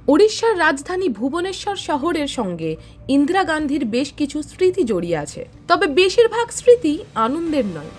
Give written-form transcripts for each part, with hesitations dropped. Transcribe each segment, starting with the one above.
ওড়িশার রাজধানী ভুবনেশ্বর শহরের সঙ্গে ইন্দিরা গান্ধীর বেশ কিছু স্মৃতি জড়িয়ে আছে, তবে বেশিরভাগ স্মৃতি আনন্দের নয়।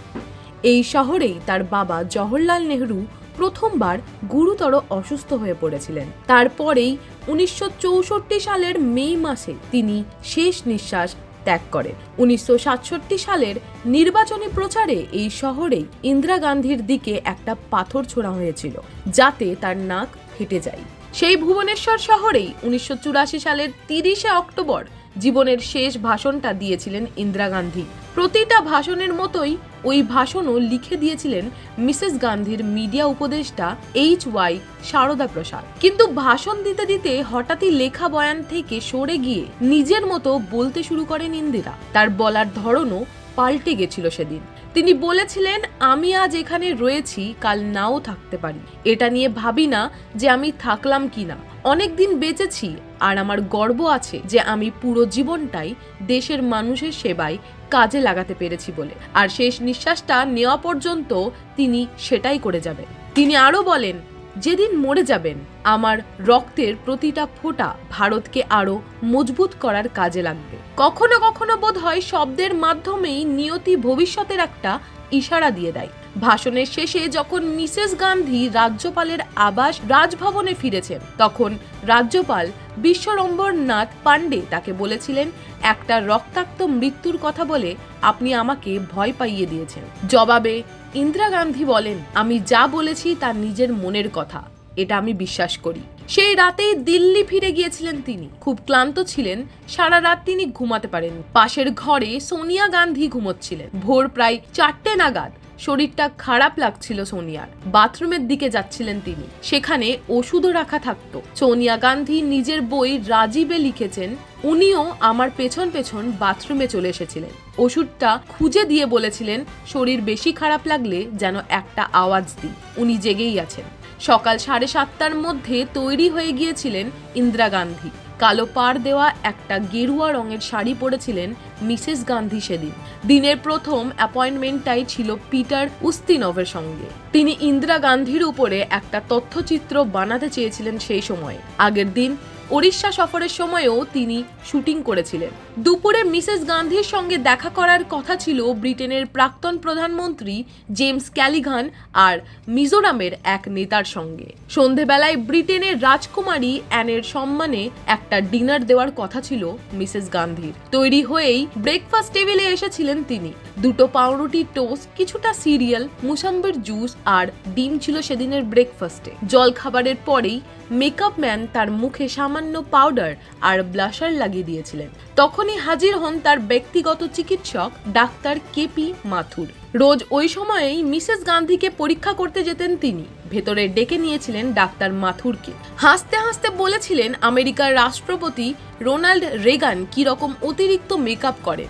এই শহরেই তার বাবা জওহরলাল নেহরু প্রথমবার গুরুতর অসুস্থ হয়ে পড়েছিলেন। তারপরেই 1964 সালের মে মাসে তিনি শেষ নিঃশ্বাস ত্যাগ করেন। 1967 সালের নির্বাচনী প্রচারে এই শহরেই ইন্দিরা গান্ধীর দিকে একটা পাথর ছোড়া হয়েছিল, যাতে তার নাক ফেটে যায়। সেই ভুবনেশ্বর শহরেই 1984 সালের 30 অক্টোবর জীবনের শেষ ভাষণটা দিয়েছিলেন ইন্দিরা গান্ধী। প্রতিটা ভাষণের মতোই ওই ভাষণও লিখে দিয়েছিলেন মিসেস গান্ধীর মিডিয়া উপদেষ্টা HY সারদা প্রসাদ। কিন্তু ভাষণ দিতে দিতে হঠাৎই লেখা বয়ান থেকে সরে গিয়ে নিজের মতো বলতে শুরু করেন ইন্দিরা। তার বলার ধরনও পাল্টে গেছিল সেদিন। তিনি বলেছিলেন, আমি আজ এখানে রয়েছি, কাল নাও থাকতে পারি। এটা নিয়ে ভাবি না যে আমি থাকলাম কিনা। অনেকদিন বেঁচেছি আর আমার গর্ব আছে যে আমি পুরো জীবনটাই দেশের মানুষের সেবায় কাজে লাগাতে পেরেছি বলে। আর শেষ নিঃশ্বাসটা নেওয়া পর্যন্ত তিনি সেটাই করে যাবেন। তিনি আরো বলেন, যেদিন মরে যাবেন আমার রক্তের প্রতিটা ফোঁটা ভারতকে আরো মজবুত করার কাজে লাগবে। কখনো কখনো বোধ হয় শব্দের মাধ্যমেই নিয়তি ভবিষ্যতের একটা ইশারা দিয়ে দেয়। ভাষণের শেষে যখন মিসেস গান্ধী রাজ্যপালের আবাস রাজভবনে ফিরেছেন, তখন রাজ্যপাল বিশ্বম্বরনাথ পাণ্ডে তাকে বলেছিলেন, একটা রক্তাক্ত মৃত্যুর কথা বলে আপনি আমাকে ভয় পাইয়ে দিয়েছেন। জবাবে ইন্দিরা গান্ধী বলেন, আমি যা বলেছি তা নিজের মনের কথা, এটা আমি বিশ্বাস করি। সেই রাতেই দিল্লি ফিরে গিয়েছিলেন তিনি। খুব ক্লান্ত ছিলেন, সারা রাত তিনি ঘুমাতে পারেন। পাশের ঘরে সোনিয়া গান্ধী ঘুমোচ্ছিলেন। ভোর প্রায় 4টে নাগাদ শরীরটা খারাপ লাগছিল সোনিয়ার। বাথরুমের দিকে যাচ্ছিলেন তিনি, সেখানে ওষুধও রাখা থাকতো। সোনিয়া গান্ধী নিজের বই রাজীবে লিখেছেন, উনিও আমার পেছন পেছন বাথরুমে চলে এসেছিলেন। ওষুধটা খুঁজে দিয়ে বলেছিলেন, শরীর বেশি খারাপ লাগলে যেন একটা আওয়াজ দিই। উনি জেগেই আছেন। সকাল 7:30টার মধ্যে তৈরি হয়ে গিয়েছিলেন ইন্দিরা গান্ধী। কালো পাড় দেওয়া একটা গেরুয়া রঙের শাড়ি পরেছিলেন মিসেস গান্ধী সেদিন। দিনের প্রথম অ্যাপয়েন্টমেন্টটাই ছিল পিটার উস্তিনভের সঙ্গে। তিনি ইন্দিরা গান্ধীর উপরে একটা তথ্যচিত্র বানাতে চেয়েছিলেন সেই সময়। আগের দিন ওড়িশা সফরের সময়েও তিনি শুটিং করেছিলেন। দুপুরে মিসেস গান্ধীর সঙ্গে দেখা করার কথা ছিল ব্রিটেনের প্রাক্তন প্রধানমন্ত্রী জেমস ক্যালিগান আর মিজোরামের এক নেতার সঙ্গে। সন্ধেবেলায় ব্রিটেনের রাজকুমারী অ্যানের সম্মানে একটা ডিনার দেওয়ার কথা ছিল মিসেস গান্ধীর। তৈরি হয়েই ব্রেকফাস্ট টেবিলে এসেছিলেন তিনি। 2 পাউরুটি টোস্ট, কিছুটা সিরিয়াল, মুসাম্বির জুস আর ডিম ছিল সেদিনের ব্রেকফাস্টে। জল খাবারের পরেই মেকআপ ম্যান তার মুখে সামান্য পাউডার আর ব্লাশার লাগিয়ে দিয়েছিলেন। তখনই হাজির হন তার ব্যক্তিগত চিকিৎসক ডাক্তার KP মাথুর। রোজ ওই সময়েই মিসেস গান্ধীকে পরীক্ষা করতে যেতেন তিনি। ভেতরে ডেকে নিয়েছিলেন ডাক্তার মাথুরকে। হাসতে হাসতে বলেছিলেন, আমেরিকার রাষ্ট্রপতি রোনাল্ড রেগান কিরকম অতিরিক্ত মেকআপ করেন।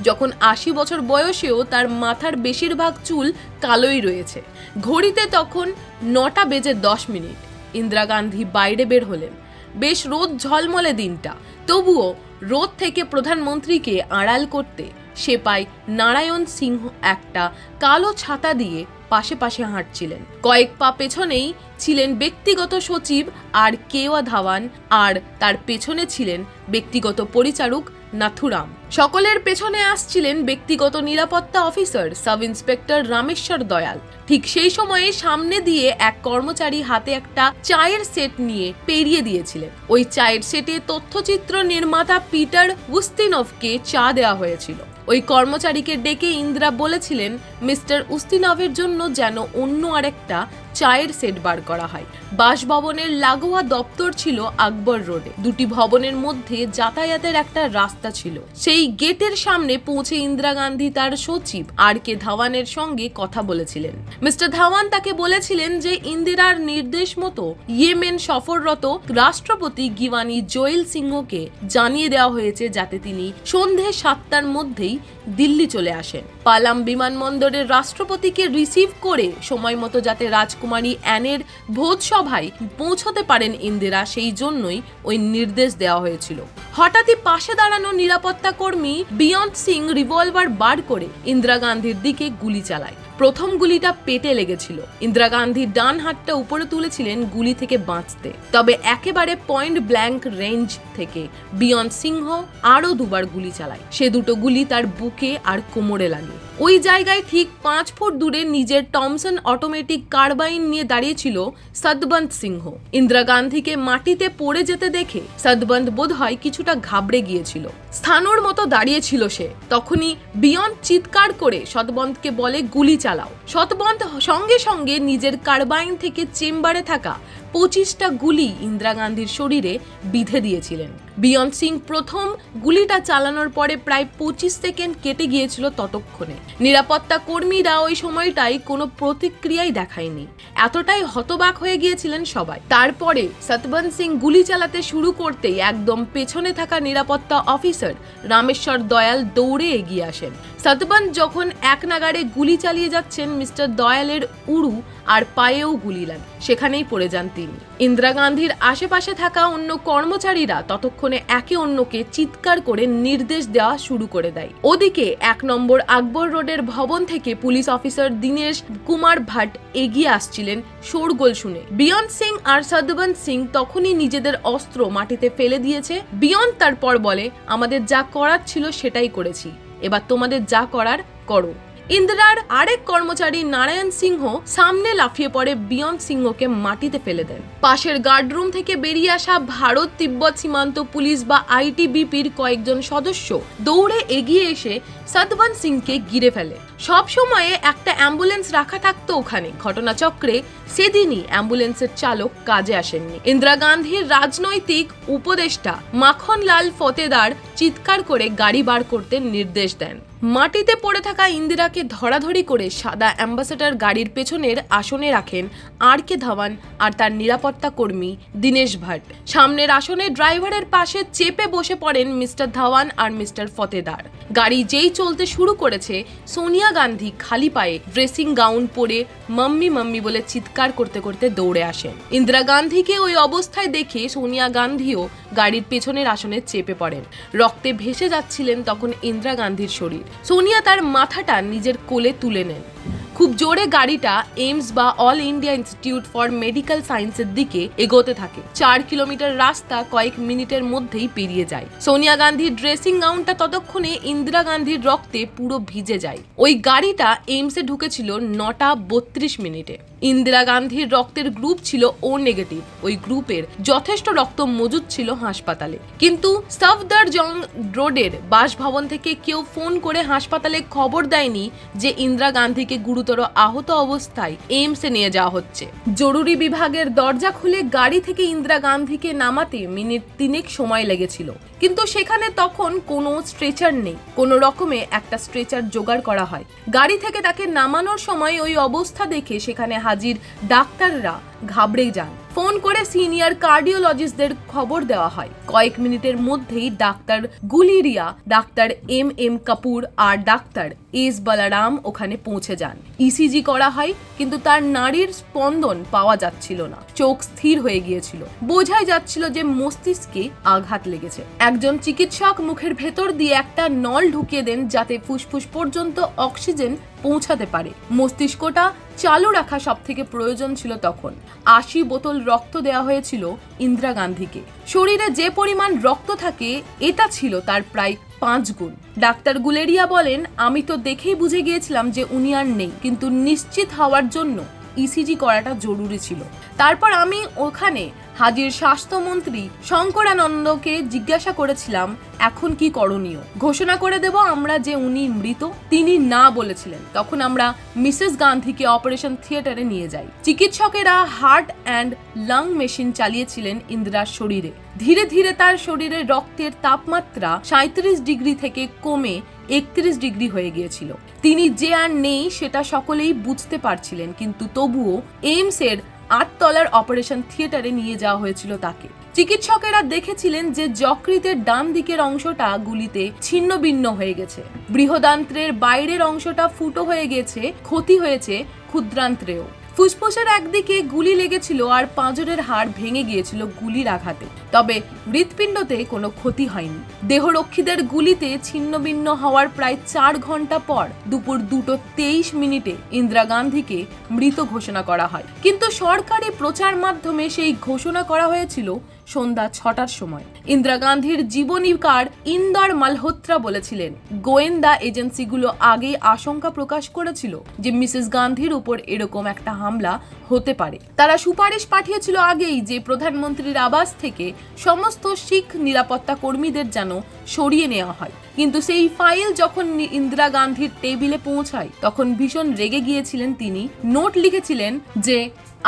যখন 80 বছর বয়সেও তার মাথার বেশিরভাগ চুল কালোই রয়েছে। ঘড়িতে তখন 9:10। ইন্দিরা গান্ধী বাইরে বের হলেন। বেশ রোদ ঝলমলে দিনটা, তবুও রোদ থেকে প্রধানমন্ত্রীকে আড়াল করতে সেপাই নারায়ণ সিংহ একটা কালো ছাতা দিয়ে পাশে পাশে হাঁটছিলেন। কয়েক পা পেছনেই ছিলেন ব্যক্তিগত সচিব আর কেওয়া ধাওয়ান, আর তার পেছনে ছিলেন ব্যক্তিগত পরিচারক নাথুরাম। সকলের পেছনে আসছিলেন ব্যক্তিগত নিরাপত্তা officer sub inspector Rameshwar Dayal. ঠিক সেই সময়ে সামনে দিয়ে এক কর্মচারী হাতে একটা চায়ের সেট নিয়ে পেরিয়ে দিয়েছিলেন। ওই চায়ের সেটে তথ্যচিত্র নির্মাতা পিটার উস্তিনভকে চা দেওয়া হয়েছিল। ওই কর্মচারীকে ডেকে ইন্দিরা বলেছিলেন, মিস্টার উস্তিনভের জন্য যেন অন্য আরেকটা চায়ের সেট বার করা হয়। বাসভবনের লাগোয়া দপ্তর ছিল আকবর রোডে। 2টি ভবনের মধ্যে যাতায়াতের একটা রাস্তা ছিল। সেই গেটের সামনে পৌঁছে ইন্দিরা গান্ধী তার সচিব RK ধাওয়ানের সঙ্গে কথা বলেছিলেন। মিস্টার ধাওয়ান তাকে বলেছিলেন যে ইন্দিরার নির্দেশ মতো ইয়েমেন সফররত রাষ্ট্রপতি গিওয়ানি জোয়েল সিংহকে জানিয়ে দেওয়া হয়েছে যাতে তিনি সন্ধে 7টার মধ্যেই দিল্লি চলে আসেন। পালাম বিমানবন্দরের রাষ্ট্রপতিকে রিসিভ করে সময় মতো যাতে রাজকুমারী অ্যানের ভোজসভায় পৌঁছতে পারেন ইন্দিরা, সেই জন্যই ওই নির্দেশ দেওয়া হয়েছিল। হঠাৎই পাশে দাঁড়ানো নিরাপত্তা কর্মী বিয়ন্ট সিং রিভলভার বার করে ইন্দিরা গান্ধীর দিকে গুলি চালায়। প্রথম গুলিটা পেটে লেগেছিল। ইন্দিরা গান্ধী ডান হাতটা উপরে তুলেছিলেন গুলি থেকে বাঁচতে, তবে একেবারে পয়েন্ট ব্ল্যাঙ্ক রেঞ্জ থেকে বিয়ন্ট সিংহ আরো দুবার গুলি চালায়। সে দুটো গুলি তার বুকে আর কোমরে লাগে। ওই জায়গায় ঠিক 5 ফুট দূরে নিজের টমসন অটোমেটিক কার্বাইন নিয়ে দাঁড়িয়েছিল সতবন্ত সিংহ। ইন্দিরা গান্ধীকে মাটিতে পড়ে যেতে দেখে সতবন্ত বোধহয় কিছুটা ঘাবড়ে গিয়েছিল। স্থানুর মতো দাঁড়িয়েছিল সে। তখনই বিয়ন্ট চিৎকার করে সতবন্তকে বলে গুলি চালাও। সতবন্ত সঙ্গে সঙ্গে নিজের কার্বাইন থেকে চেম্বারে থাকা 25টা গুলি ইন্দিরা গান্ধীর শরীরে বিঁধে দিয়েছিলেন। বিয়ন্ট সিং প্রথম গুলিটা চালানোর পরে প্রায় 25 সেকেন্ড কেটে গিয়েছিল। ততক্ষণে নিরাপত্তা কর্মীরা ওই সময়টাই কোনো প্রতিক্রিয়াই দেখায়নি। এতটাই হতবাক হয়ে গিয়েছিলেন সবাই। তারপরে সতবন্ত সিং গুলি চালাতে শুরু করতেই একদম পেছনে থাকা নিরাপত্তা অফিসার রামেশ্বর দয়াল দৌড়ে এগিয়ে আসেন। সতবন্ত যখন এক নাগাড়ে গুলি চালিয়ে যাচ্ছেন, মিস্টার দয়ালের উড়ু আর পায়েও গুলি লাগে। সেখানেই পড়ে যান তিনি। ইন্দিরা গান্ধীর আশেপাশে থাকা অন্য কর্মচারীরা ততক্ষণে একে অন্যকে চিৎকার করে নির্দেশ দেওয়া শুরু করে দেয়। ওদিকে 1 নম্বর আকবর রোডের ভবন থেকে পুলিশ অফিসার দীনেশ কুমার ভাট এগিয়ে আসছিলেন শোরগোল শুনে। বিয়ন্ট সিং আর সতবন্ত সিং তখনই নিজেদের অস্ত্র মাটিতে ফেলে দিয়েছে। বিয়ন্ট তারপর বলে, আমাদের যা করার ছিল সেটাই করেছি, এবার তোমাদের যা করার করো। ইন্দিরার আরেক কর্মচারী নারায়ণ সিংহ সামনে লাফিয়ে পড়ে বিয়ন্ট সিংহকে মাটিতে ফেলে দেন। পাশের গার্ডরুম থেকে বেরিয়ে আসা ভারত তিব্বত সীমান্ত পুলিশ বা আইটিবিপির কয়েকজন সদস্য দৌড়ে এগিয়ে এসে সতবন্ত সিংকে ঘিরে ফেলে। সব সময়ে একটা অ্যাম্বুলেন্স রাখা থাকতো ওখানে। ঘটনাচক্রে সেদিনই অ্যাম্বুলেন্সের চালক কাজে আসেননি। ইন্দিরা গান্ধীর রাজনৈতিক উপদেষ্টা মাখনলাল ফতেদার চিৎকার করে গাড়ি বার করতে নির্দেশ দেন। মাটিতে পড়ে থাকা ইন্দিরাকে ধরাধরি করে সাদা অ্যাম্বাসেডর গাড়ির পেছনের আসনে রাখেন আর কে ধাওয়ান আর তার নিরাপত্তা কর্মী দীনেশ ভাট। সামনের আসনে ড্রাইভারের পাশে চেপে বসে পড়েন মিস্টার ধাওয়ান আর মিস্টার ফতেদার। গাড়ি যেই চলতে শুরু করেছে, সোনিয়া গান্ধী খালি পায়ে ড্রেসিং গাউন পরে মাম্মি মাম্মি বলে চিৎকার করতে করতে দৌড়ে আসেন। ইন্দিরা গান্ধীকে ওই অবস্থায় দেখে সোনিয়া গান্ধীও গাড়ির পেছনের আসনে চেপে পড়েন। রক্তে ভেসে যাচ্ছিলেন তখন ইন্দিরা গান্ধীর শরীর। সোনিয়া তার মাথাটা নিজের কোলে তুলে নেন। খুব জোরে গাড়িটা এইমস বা all India institute for medical সায়েন্সের দিকে এগোতে থাকে। 4 কিলোমিটার রাস্তা কয়েক মিনিটের মধ্যেই পেরিয়ে যায়। সোনিয়া গান্ধীর ড্রেসিং গাউনটা ততক্ষণে ইন্দিরা গান্ধীর রক্তে পুরো ভিজে যায়। ওই গাড়িটা এইমসে ঢুকেছিল 9টা 32 মিনিটে। ইন্দিরা গান্ধীর রক্তের গ্রুপ ছিল ও নেগেটিভ। ওই গ্রুপের যথেষ্ট রক্ত মজুদ ছিল হাসপাতালে, কিন্তু সফদরজং রোডের বাসভবন থেকে কেউ ফোন করে হাসপাতালে খবর দেয়নি যে ইন্দিরা গান্ধীকে গুরুতর আহত অবস্থায় এইমসে নিয়ে যাওয়া হচ্ছে। জরুরি বিভাগের দরজা খুলে গাড়ি থেকে ইন্দিরা গান্ধীকে নামাতে মিনিট 3 সময় লেগেছিল, কিন্তু সেখানে তখন কোনো স্ট্রেচার নেই। কোনো রকমে একটা স্ট্রেচার জোগাড় করা হয়। গাড়ি থেকে তাকে নামানোর সময় ওই অবস্থা দেখে সেখানে হাজির ডাক্তাররা ঘাবড়ে যান। ফোন করে সিনিয়র কার্ডিওলজিস্টদের খবর দেওয়া হয়। কয়েক মিনিটের মধ্যেই ডাক্তার গুলিরিয়া, ডাক্তার এম কাপুর আর ডাক্তার এস বলরাম ওখানে পৌঁছে যান। ইসিজি করা হয়, কিন্তু তার নাড়ির স্পন্দন পাওয়া যাচ্ছিল না। চোখ স্থির হয়ে গিয়েছিল। বোঝাই যাচ্ছিল যে মস্তিষ্কে আঘাত লেগেছে। একজন চিকিৎসক মুখের ভেতর দিয়ে একটা নল ঢুকিয়ে দেন যাতে ফুসফুস পর্যন্ত অক্সিজেন পৌঁছাতে পারে। মস্তিষ্কটা চালু রাখা সব থেকে প্রয়োজন ছিল তখন। 80 বোতল রক্ত দেওয়া হয়েছিল ইন্দিরা গান্ধীকে। শরীরে যে পরিমাণ রক্ত থাকে এটা ছিল তার প্রায় 5 গুণ। ডাক্তার গুলেরিয়া বলেন, আমি তো দেখেই বুঝে গিয়েছিলাম যে উনি আর নেই, কিন্তু নিশ্চিত হওয়ার জন্য ইসিজি করাটা জরুরি ছিল। তারপর আমি ওখানে হাজির স্বাস্থ্যমন্ত্রী শঙ্করানন্দকে জিজ্ঞাসা করেছিলাম এখন কি করণীয়। ঘোষণা করে দেব আমরা যে উনি মৃত। তিনি না বলেছিলেন। তখন আমরা মিসেস গান্ধীকে অপারেশন থিয়েটারে নিয়ে যাই। চিকিৎসকেরা হার্ট অ্যান্ড লাং মেশিন চালিয়েছিলেন ইন্দিরার শরীরে। ধীরে ধীরে তার শরীরে রক্তের তাপমাত্রা 37 ডিগ্রি থেকে কমে 31 ডিগ্রি হয়ে গিয়েছিল। তিনি যে আর নেই সেটা সকলেই বুঝতে পারছিলেন, কিন্তু তবুও এইমসের 8 তলার অপারেশন থিয়েটারে নিয়ে যাওয়া হয়েছিল তাকে। চিকিৎসকেরা দেখেছিলেন যে যকৃতের ডান দিকের অংশটা গুলিতে ছিন্ন ভিন্ন হয়ে গেছে। বৃহদান্ত্রের বাইরের অংশটা ফুটো হয়ে গেছে, ক্ষতি হয়েছে ক্ষুদ্রান্ত্রেও। ফুসফুসের একদিকে গুলি লেগেছিল আর পাঁজরের হাড় ভেঙে গিয়েছিল গুলির আঘাতে। তবে হৃৎপিণ্ডতে কোনো ক্ষতি হয়নি। দেহরক্ষীদের গুলিতে ছিন্নভিন্ন হওয়ার প্রায় 4 ঘন্টা পর দুপুর 2:23 ইন্দিরা গান্ধীকে মৃত ঘোষণা করা হয়। কিন্তু সরকারি প্রচার মাধ্যমে সেই ঘোষণা করা হয়েছিল সন্ধ্যা 6টার সময়। ইন্দিরা গান্ধীর জীবনীকার ইন্দর মালহোত্রা বলেছিলেন, গোয়েন্দা এজেন্সিগুলো আগেই আশঙ্কা প্রকাশ করেছিল যে মিসেস গান্ধীর উপর এরকম একটা হামলা হতে পারে। তারা সুপারিশ পাঠিয়েছিল আগেই যে প্রধানমন্ত্রীর আবাস থেকে সমস্ত শিখ নিরাপত্তা কর্মীদের যেন সরিয়ে নেওয়া হয়। কিন্তু সেই ফাইল যখন ইন্দিরা গান্ধীর টেবিলে পৌঁছায় তখন ভীষণ রেগে গিয়েছিলেন তিনি। নোট লিখেছিলেন যে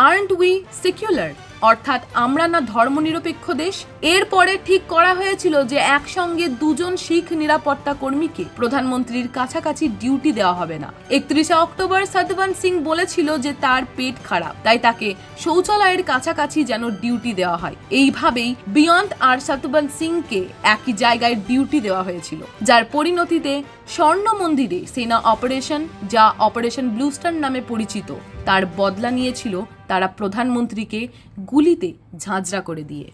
আর্নট উই সেকুলার, অর্থাৎ আমরা না ধর্মনিরপেক্ষ দেশ। এরপরে ঠিক করা হয়েছিল যে একসঙ্গে 2 জন শিখ নিরাপত্তা কর্মীকে প্রধানমন্ত্রীর কাছাকাছি ডিউটি দেওয়া হবে না। 31 অক্টোবর সতবন্ত সিং বলেছিল যে তার পেট খারাপ, তাই তাকে শৌচালয়ের কাছাকাছি যেন ডিউটি দেওয়া হয়। এইভাবেই বিয়ন্ত আর সতবন্ত সিংকে একই জায়গায় ডিউটি দেওয়া হয়েছিল, যার পরিণতিতে স্বর্ণ মন্দিরে সেনা অপারেশন, যা অপারেশন ব্লু স্টার নামে পরিচিত, তার বদলা নিয়েছিল তারা প্রধানমন্ত্রীকে গুলিতে ঝাঁঝরা করে দিয়ে।